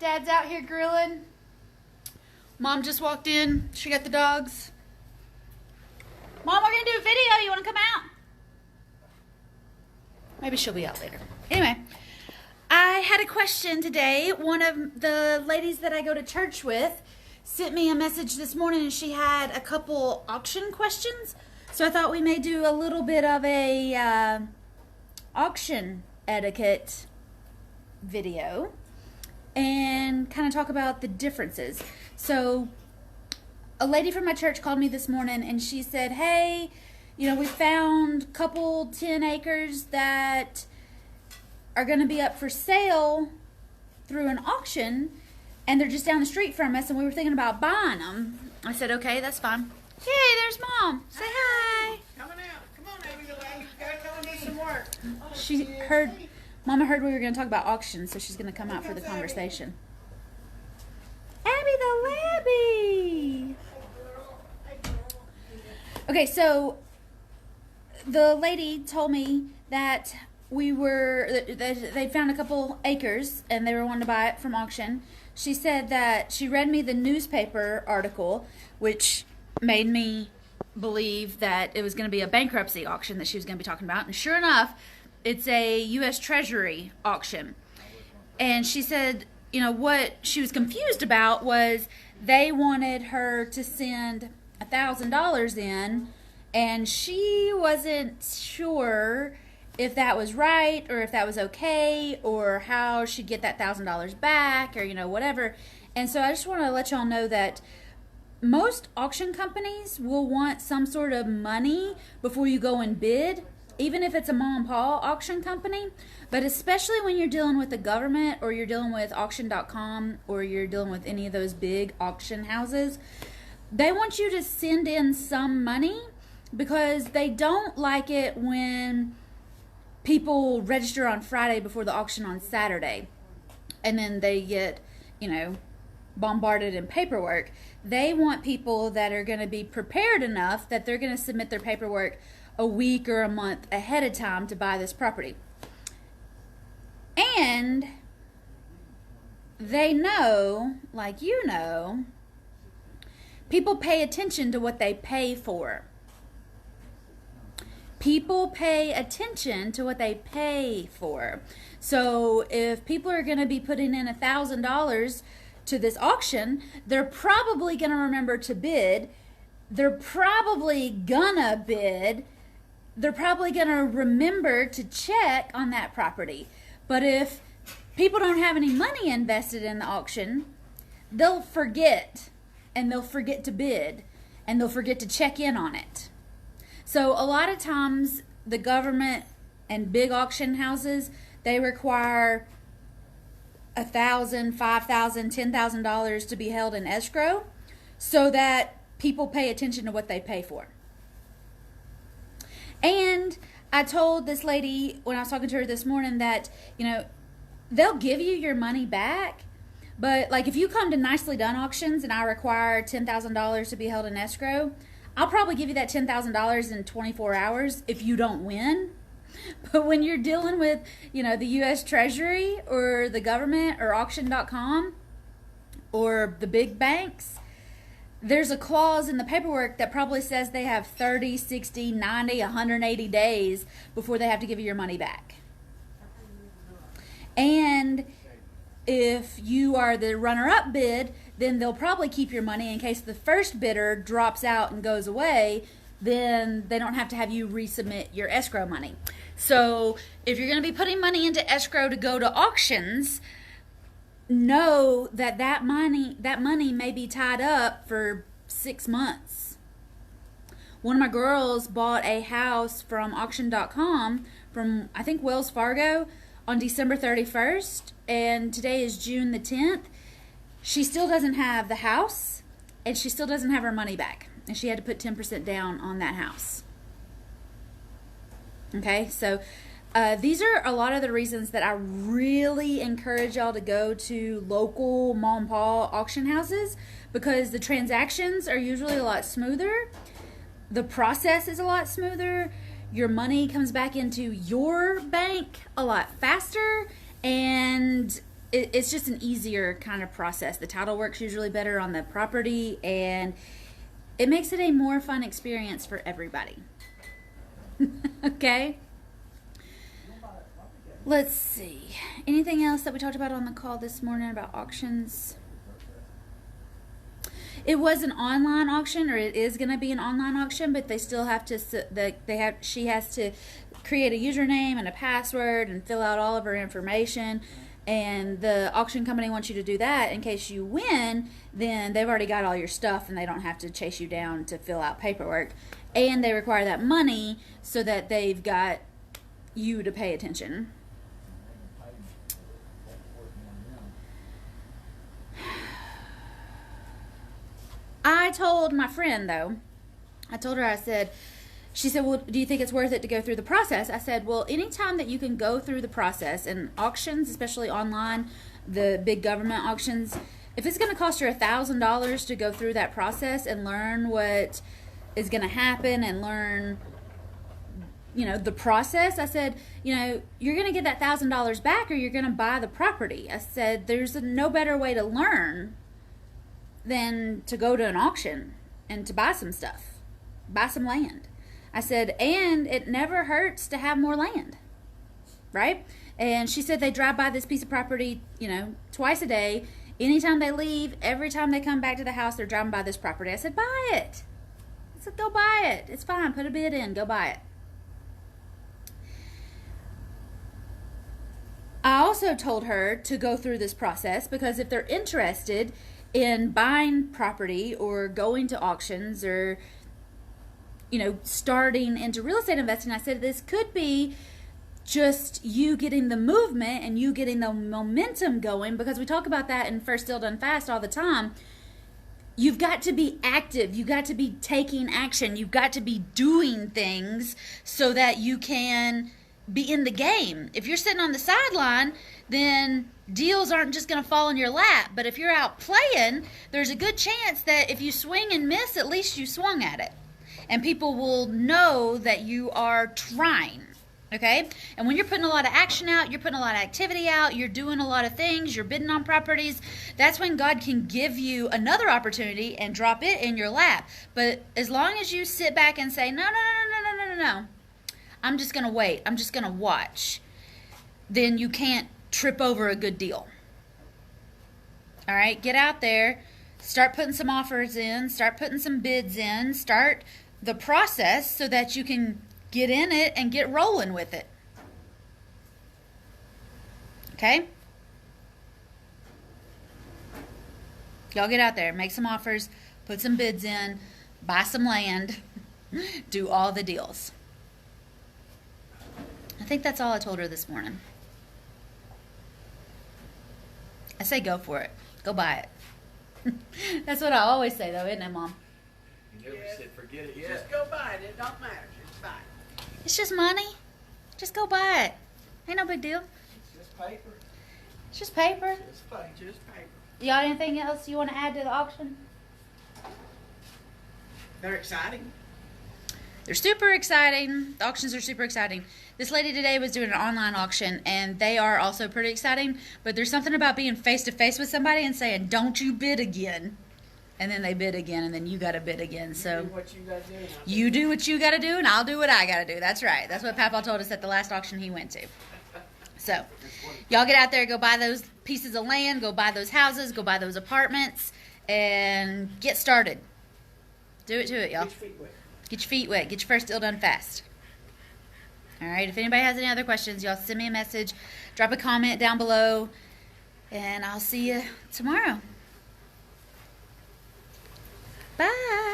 Dad's out here grilling. Mom just walked in. She got the dogs. Mom, we're going to do a video. You want to come out? Maybe she'll be out later. Anyway, I had a question today. One of the ladies that I go to church with sent me a message this morning, and she had a couple auction questions. So I thought we may do a little bit of a auction etiquette video and kind of talk about the differences. So a lady from my church called me this morning, and she said, hey, we found a couple 10 acres that are going to be up for sale through an auction, and they're just down the street from us, and we were thinking about buying them. I said, okay, that's fine. Hey, there's Mom. Say hi. Coming out. Come on, Abby, you gotta come and do some work. Mama heard we were going to talk about auctions, so she's going to come out for the conversation. Abby the Labby. Okay, so the lady told me that they found a couple acres and they were wanting to buy it from auction. She said that she read me the newspaper article, which made me believe that it was going to be a bankruptcy auction that she was going to be talking about. And sure enough, it's a U.S. Treasury auction. And she said, what she was confused about was they wanted her to send $1,000 in, and she wasn't sure if that was right or if that was okay or how she'd get that $1,000 back or, whatever. And so I just want to let y'all know that most auction companies will want some sort of money before you go and bid, even if it's a mom and pop auction company. But especially when you're dealing with the government or you're dealing with auction.com or you're dealing with any of those big auction houses, they want you to send in some money because they don't like it when people register on Friday before the auction on Saturday and then they get, bombarded in paperwork. They want people that are going to be prepared enough that they're going to submit their paperwork a week or a month ahead of time to buy this property. And they know, like people pay attention to what they pay for. People pay attention to what they pay for. So if people are going to be putting in $1,000 to this auction, they're probably going to remember to bid. They're probably gonna bid. They're probably going to remember to check on that property. But if people don't have any money invested in the auction, they'll forget, and they'll forget to bid, and they'll forget to check in on it. So a lot of times the government and big auction houses, they require $1,000, $5,000, $10,000 to be held in escrow so that people pay attention to what they pay for. And I told this lady when I was talking to her this morning that, they'll give you your money back, but like if you come to Nicely Done Auctions and I require $10,000 to be held in escrow, I'll probably give you that $10,000 in 24 hours if you don't win. But when you're dealing with, the U.S. Treasury or the government or auction.com or the big banks, there's a clause in the paperwork that probably says they have 30, 60, 90, 180 days before they have to give you your money back. And if you are the runner-up bid, then they'll probably keep your money in case the first bidder drops out and goes away. Then they don't have to have you resubmit your escrow money. So if you're going to be putting money into escrow to go to auctions, know that money may be tied up for 6 months. One of my girls bought a house from auction.com from, I think, Wells Fargo on December 31st, and today is June the 10th. She still doesn't have the house, and she still doesn't have her money back. And she had to put 10% down on that house. Okay, so these are a lot of the reasons that I really encourage y'all to go to local mom and pop auction houses, because the transactions are usually a lot smoother. The process is a lot smoother. Your money comes back into your bank a lot faster, and it's just an easier kind of process. The title works usually better on the property, and it makes it a more fun experience for everybody. Okay? Let's see. Anything else that we talked about on the call this morning about auctions? It was an online auction, or it is going to be an online auction, but they still have to. She has to create a username and a password and fill out all of her information. And the auction company wants you to do that in case you win. Then they've already got all your stuff, and they don't have to chase you down to fill out paperwork. And they require that money so that they've got you to pay attention. I told my friend, though, she said, well, do you think it's worth it to go through the process? I said, well, anytime that you can go through the process, and auctions, especially online, the big government auctions, if it's going to cost you $1,000 to go through that process and learn what is going to happen and learn, the process, I said, you're going to get that $1,000 back, or you're going to buy the property. I said, there's no better way to learn than to go to an auction and to buy some stuff, buy some land. I said, and it never hurts to have more land, right? And she said they drive by this piece of property, twice a day. Anytime they leave, every time they come back to the house, they're driving by this property. I said, buy it. I said, go buy it. It's fine. Put a bid in. Go buy it. I also told her to go through this process because if they're interested in buying property or going to auctions or, starting into real estate investing, I said this could be just you getting the movement and you getting the momentum going, because we talk about that in First Still Done Fast all the time. You've got to be active. You've got to be taking action. You've got to be doing things so that you can be in the game. If you're sitting on the sideline, then deals aren't just going to fall in your lap. But if you're out playing, there's a good chance that if you swing and miss, at least you swung at it. And people will know that you are trying. Okay? And when you're putting a lot of action out, you're putting a lot of activity out, you're doing a lot of things, you're bidding on properties, that's when God can give you another opportunity and drop it in your lap. But as long as you sit back and say, no, I'm just going to wait, I'm just going to watch, then you can't trip over a good deal. All right? Get out there, start putting some offers in, start putting some bids in, start the process so that you can get in it and get rolling with it. Okay? Y'all get out there, make some offers, put some bids in, buy some land, do all the deals. I think that's all I told her this morning. I say go for it. Go buy it. That's what I always say, though, isn't it, Mom? You never said forget it yet. Just go buy it. It don't matter. Just buy it. It's just money. Just go buy it. Ain't no big deal. It's just paper. It's just paper. Just paper. Y'all anything else you want to add to the auction? They're exciting. They're super exciting. The auctions are super exciting. This lady today was doing an online auction, and they are also pretty exciting. But there's something about being face-to-face with somebody and saying, don't you bid again. And then they bid again, and then you got to bid again. So you do what you got to do. You do what you got to do, and I'll do what I got to do. That's right. That's what Papa told us at the last auction he went to. So y'all get out there, go buy those pieces of land, go buy those houses, go buy those apartments, and get started. Do it to it, y'all. Get your feet wet. Get your feet wet. Get your First Still Done Fast. All right. If anybody has any other questions, y'all send me a message, drop a comment down below, and I'll see you tomorrow. Bye.